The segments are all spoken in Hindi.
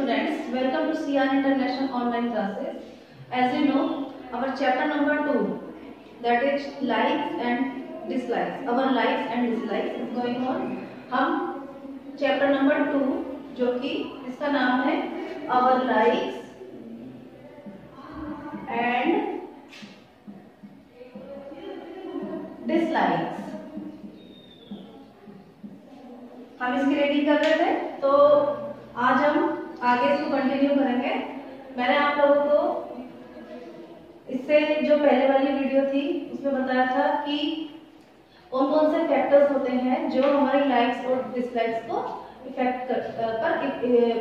students, welcome to CR International Online Classes. As you know, our chapter number 2, that is likes and dislikes. Our likes and dislikes is going on. हम chapter number 2 जो कि इसका नाम है our likes and dislikes, हम इसकी रीडिंग कर रहे थे। तो आज हम आगे इसको कंटिन्यू करेंगे। मैंने आप लोगों को इससे जो पहले वाली वीडियो थी उसमें बताया था कि कौन कौन से फैक्टर्स होते हैं जो हमारी लाइक्स और डिसलाइक्स को इफेक्ट पर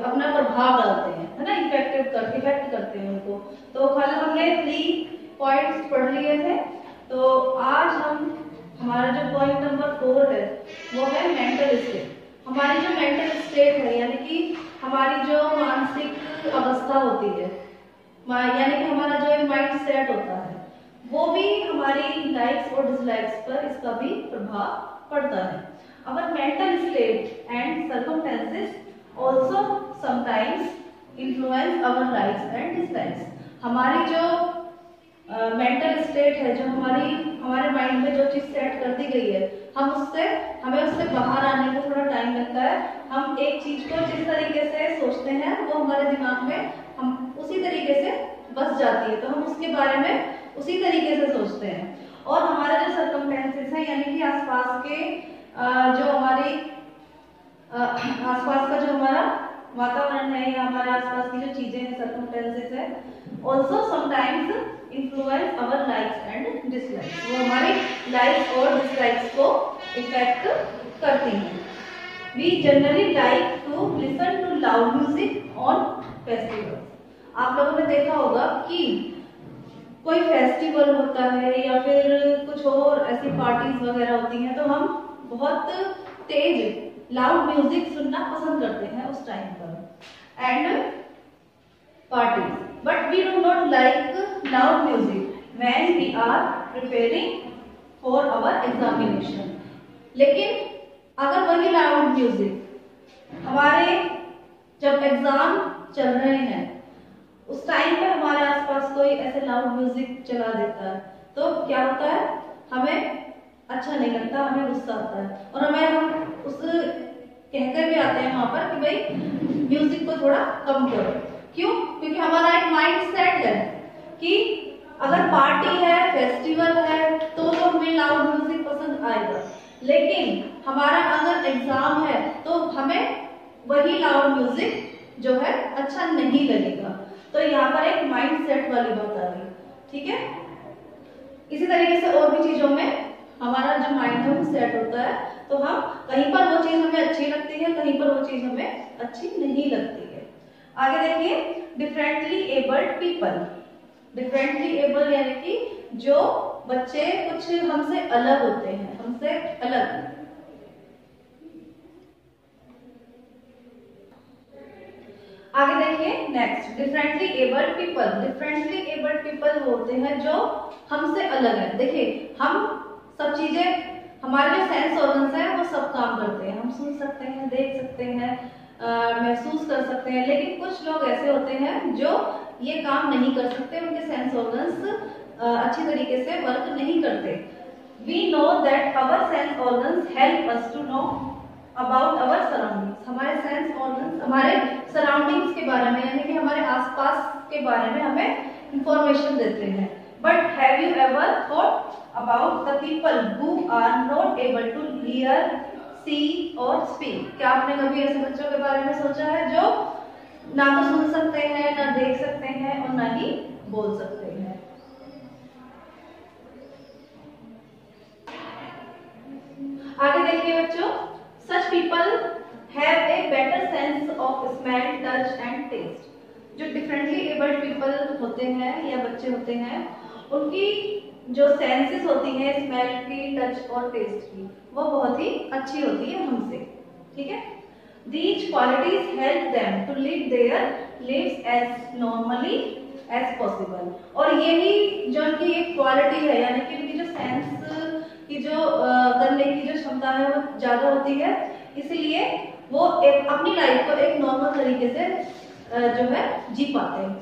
अपना प्रभाव डालते हैं, है ना, इफेक्ट करते हैं उनको। तो कल हमने 3 पॉइंट्स पढ़ लिए थे। तो आज हमारा जो पॉइंट नंबर 4 है वो है मेंटल स्टेट। हमारी जो मेंटल स्टेट है यानी कि हमारी जो मानसिक अवस्था होती है, यानी कि हमारा जो माइंड सेट होता है, वो भी हमारी लाइक्स और डिसलाइक्स पर इसका भी प्रभाव पड़ता है। Our mental state and circumstances also sometimes influence our likes and dislikes. हमारी जो मेंटल स्टेट है, जो हमारे माइंड में जो चीज सेट कर दी गई है, हमें उससे बाहर आने में थोड़ा टाइम लगता है। हम एक चीज को जिस तरीके से सोचते हैं वो हमारे दिमाग में हम उसी तरीके से बस जाती है, तो हम उसके बारे में उसी तरीके से सोचते हैं। और हमारे जो सर्कमस्टेंसेस है यानी कि आसपास के जो हमारी आसपास का जो हमारा वातावरण है या हमारे आसपास की जो चीजें हैं, सर्कमस्टेंसेस है, also sometimes influence our likes and dislikes. वो हमारी लाइक्स और डिसलाइक्स को इफेक्ट करती हैं। We generally like to listen to loud music on festivals. आप लोगों ने देखा होगा कि कोई फेस्टिवल होता है या फिर कुछ और ऐसी पार्टीज वगैरह होती हैं, तो हम बहुत तेज लाउड म्यूजिक सुनना पसंद करते हैं उस टाइम पर and parties. But we do not like loud music when we are preparing for our examination. लेकिन अगर वही लाउड म्यूजिक हमारे जब एग्जाम चल रहे हैं उस टाइम पे हमारे आसपास कोई ऐसे लाउड म्यूजिक चला देता है, तो क्या होता है, हमें अच्छा नहीं लगता, हमें गुस्सा आता है और हम उस कहते भी आते हैं वहां पर कि भाई म्यूजिक को थोड़ा कम करो। क्यों? क्योंकि हमारा एक माइंड सेट है कि अगर पार्टी है, फेस्टिवल है, तो हमें लाउड म्यूजिक पसंद आएगा। लेकिन हमारा अगर एग्जाम है तो हमें वही लाउड म्यूजिक जो है अच्छा नहीं लगेगा। तो यहाँ पर एक माइंड सेट वाली बात आ गई, ठीक है। इसी तरीके से और भी चीजों में हमारा जो माइंड है वो सेट होता है, तो हम कहीं पर वो चीज हमें अच्छी लगती है, कहीं पर वो चीज हमें अच्छी नहीं लगती है। आगे देखिए, differently abled people. Differently able यानी कि जो बच्चे कुछ हमसे अलग होते हैं, हमसे अलग। आगे देखिए next, differently abled people. Differently abled people होते हैं जो हमसे अलग है। देखिए, हम सब चीजें, हमारे जो सेंस ऑर्गन्स हैं वो सब काम करते हैं। हम सुन सकते हैं, देख सकते हैं, महसूस कर सकते हैं। लेकिन कुछ लोग ऐसे होते हैं जो ये काम नहीं कर सकते, उनके सेंस ऑर्गन्स अच्छी तरीके से वर्क नहीं करते। We know that our sense organs help us to know about our surroundings. हमारे सेंस ऑर्गन्स हमारे सराउंडिंग्स के बारे में यानी कि हमारे आसपास के बारे में हमें इंफॉर्मेशन देते हैं। But have you ever thought about the people who are not able to hear, see or speak? क्या आपने कभी ऐसे बच्चों के बारे में सोचा है जो ना तो सुन सकते हैं, ना देख सकते हैं और ना ही बोल सकते हैं? आगे देखिए बच्चों, such people have a better sense of smell, touch and taste. जो differently abled people होते हैं या बच्चे होते हैं, उनकी जो सेंसेस होती हैं, स्मेल की, टच और टेस्ट की, वो बहुत ही अच्छी होती है हमसे, ठीक है। These qualities help them to live their lives as normally as possible. और यही जो उनकी एक क्वालिटी है यानी कि उनकी जो सेंस की जो करने की जो क्षमता है वो ज्यादा होती है, इसलिए वो अपनी लाइफ को एक नॉर्मल तरीके से जो है जी पाते हैं।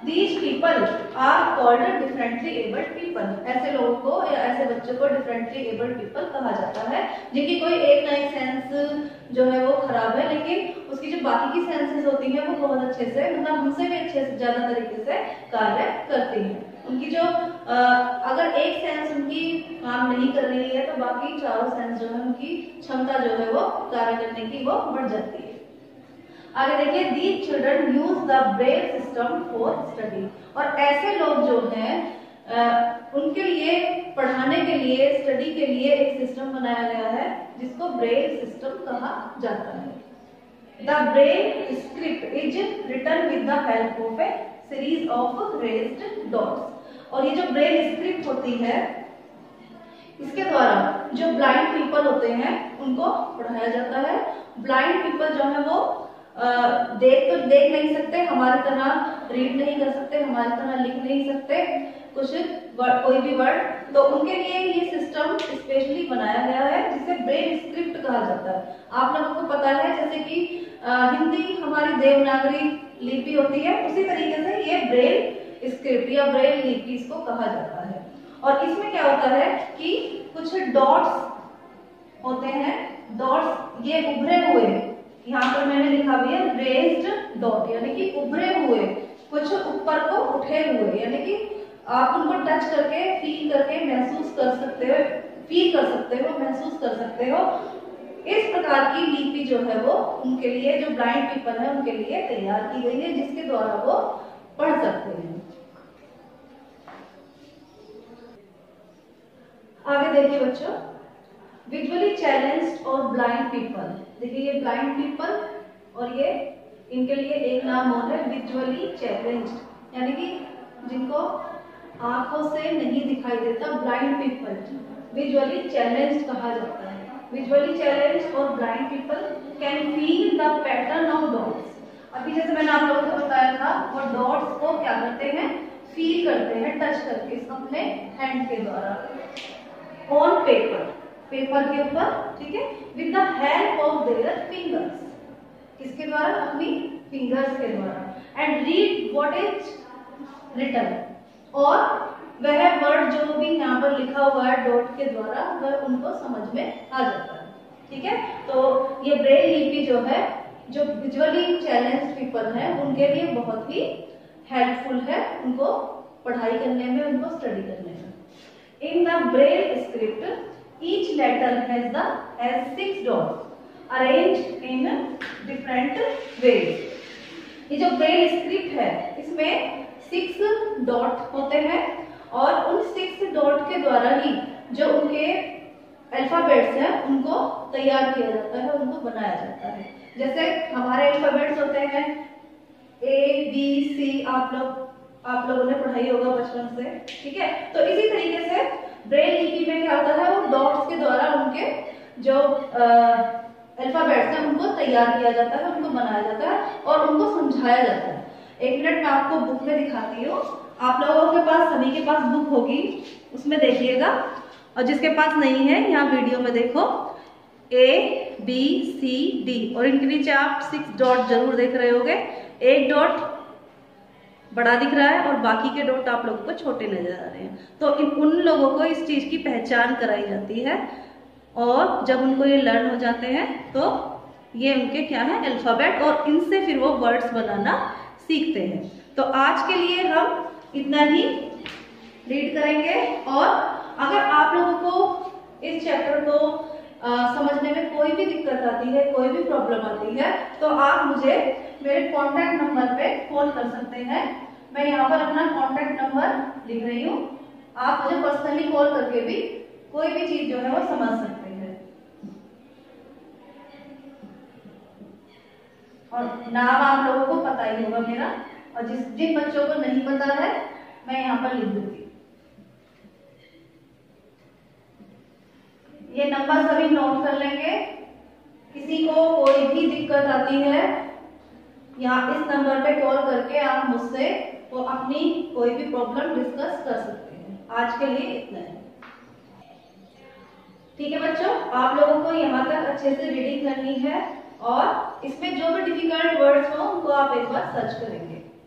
These people are called differently abled people। ऐसे लोगों को या ऐसे बच्चों को differently abled people कहा जाता है, जिनकी कोई एक ना एक सेंस जो है वो खराब है, लेकिन उसकी जो बाकी की सेंसेस होती हैं वो बहुत अच्छे से, मतलब हमसे भी अच्छे से ज्यादा तरीके से कार्य करती हैं। उनकी जो अगर एक सेंस उनकी काम नहीं कर रही है तो बाकी चारों सेंस जो है उनकी क्षमता जो है वो कार्य करने की वो बढ़ जाती है। आगे देखिए, these children use the braille system for study। और ऐसे लोग जो हैं उनके लिए पढ़ाने के लिए, स्टडी के लिए एक सिस्टम बनाया गया है जिसको ब्रेल सिस्टम कहा जाता है। The braille script is written with the help of a series of raised dots। और ये जो ब्रेल स्क्रिप्ट होती है इसके द्वारा जो ब्लाइंड पीपल होते हैं उनको पढ़ाया जाता है। ब्लाइंड पीपल जो है वो देख नहीं सकते, हमारी तरह रीड नहीं कर सकते, हमारी तरह लिख नहीं सकते कोई भी वर्ड, तो उनके लिए ये सिस्टम स्पेशली बनाया गया है जिसे ब्रेल स्क्रिप्ट कहा जाता है। आप लोगों को पता है जैसे कि हिंदी हमारी देवनागरी लिपि होती है, उसी तरीके से ये ब्रेल स्क्रिप्ट या ब्रेल लिपि इसको कहा जाता है। और इसमें क्या होता है कि कुछ डॉट्स होते हैं, डॉट्स ये उभरे हुए, यहाँ पर मैंने लिखा भी है रेज्ड डॉट, यानी कि उभरे हुए, कुछ ऊपर को उठे हुए, यानी कि आप उनको टच करके फील करके महसूस कर सकते हो, फील कर सकते हो, महसूस कर सकते हो। इस प्रकार की लिपि जो है वो उनके लिए, जो ब्लाइंड पीपल है उनके लिए तैयार की गई है, जिसके द्वारा वो पढ़ सकते हैं। आगे देखिए बच्चों, विजुअली चैलेंज्ड और ब्लाइंड पीपल। देखिए ये ब्लाइंड पीपल और ये इनके लिए एक नाम और है विजुअली चैलेंज्ड, यानी कि जिनको आंखों से नहीं दिखाई देता, ब्लाइंड पीपल विजुअली चैलेंज्ड कहा जाता है। विजुअली चैलेंज्ड और blind people can feel the pattern of dots. अभी जैसे मैंने आप लोगों को बताया था, वो डॉट्स को क्या करते हैं, फील करते हैं टच करके अपने हैंड के द्वारा ऑन पेपर, पेपर के ऊपर, ठीक है, with the help of their fingers, किसके द्वारा, अपनी फिंगर्स के द्वारा, and read what is written, और वह वर्ड जो भी यहाँ पर लिखा हुआ है डॉट के द्वारा वह उनको समझ में आ जाता है। ठीक है, तो ये ब्रेल लिपि जो है, जो विजुअली चैलेंज्ड पीपल है उनके लिए बहुत ही हेल्पफुल है, उनको पढ़ाई करने में, उनको स्टडी करने में। In the Braille script each letter has 6 dots arranged in different ways। ये जो ब्रेल स्क्रिप्ट है इसमें 6 डॉट होते हैं और उन 6 डॉट के द्वारा ही जो उनके अल्फाबेट्स हैं उनको तैयार किया जाता है, उनको बनाया जाता है। जैसे हमारे अल्फाबेट्स होते हैं ABC, आप लोगों ने पढ़ाई होगा बचपन से, ठीक है। तो इसी तरीके से ब्रेल लिपि में क्या होता है, वो डॉट्स के द्वारा उनके जो अल्फाबेट्स हैं उनको तैयार किया जाता है, उनको बनाया जाता है और उनको समझाया जाता है। एक मिनट मैं आपको बुक में दिखाती हूँ, आप लोगों के पास, सभी के पास बुक होगी, उसमें देखिएगा, और जिसके पास नहीं है यहाँ वीडियो में देखो ABCD, और इनके नीचे आप 6 डॉट जरूर देख रहे होंगे। एक डॉट बड़ा दिख रहा है और बाकी के डॉट आप लोगों को छोटे नजर आ रहे हैं। तो उन लोगों को इस चीज की पहचान कराई जाती है, और जब उनको ये लर्न हो जाते हैं तो ये उनके क्या है, अल्फाबेट, और इनसे फिर वो वर्ड्स बनाना सीखते हैं। तो आज के लिए हम इतना ही रीड करेंगे, और अगर आप लोगों को इस चैप्टर को समझने में कोई भी दिक्कत आती है, कोई भी प्रॉब्लम आती है, तो आप मुझे मेरे कॉन्टैक्ट नंबर पे कॉल कर सकते हैं। मैं यहाँ पर अपना कॉन्टैक्ट नंबर लिख रही हूँ, आप मुझे पर्सनली कॉल करके भी कोई भी चीज जो है वो समझ सकते हैं। और नाम आप लोगों को पता ही होगा मेरा, और जिन बच्चों को नहीं पता है मैं यहाँ पर लिख दूंगी। ये नंबर सभी नोट कर लेंगे। किसी को कोई भी दिक्कत आती है, यहाँ इस नंबर पे कॉल करके आप मुझसे तो अपनी कोई भी प्रॉब्लम डिस्कस कर सकते हैं। आज के लिए इतना है, ठीक है बच्चों। आप लोगों को यहाँ तक अच्छे से रीडिंग करनी है, और इसमें जो भी डिफिकल्ट वर्ड्स हो उनको आप एक बार सर्च करेंगे।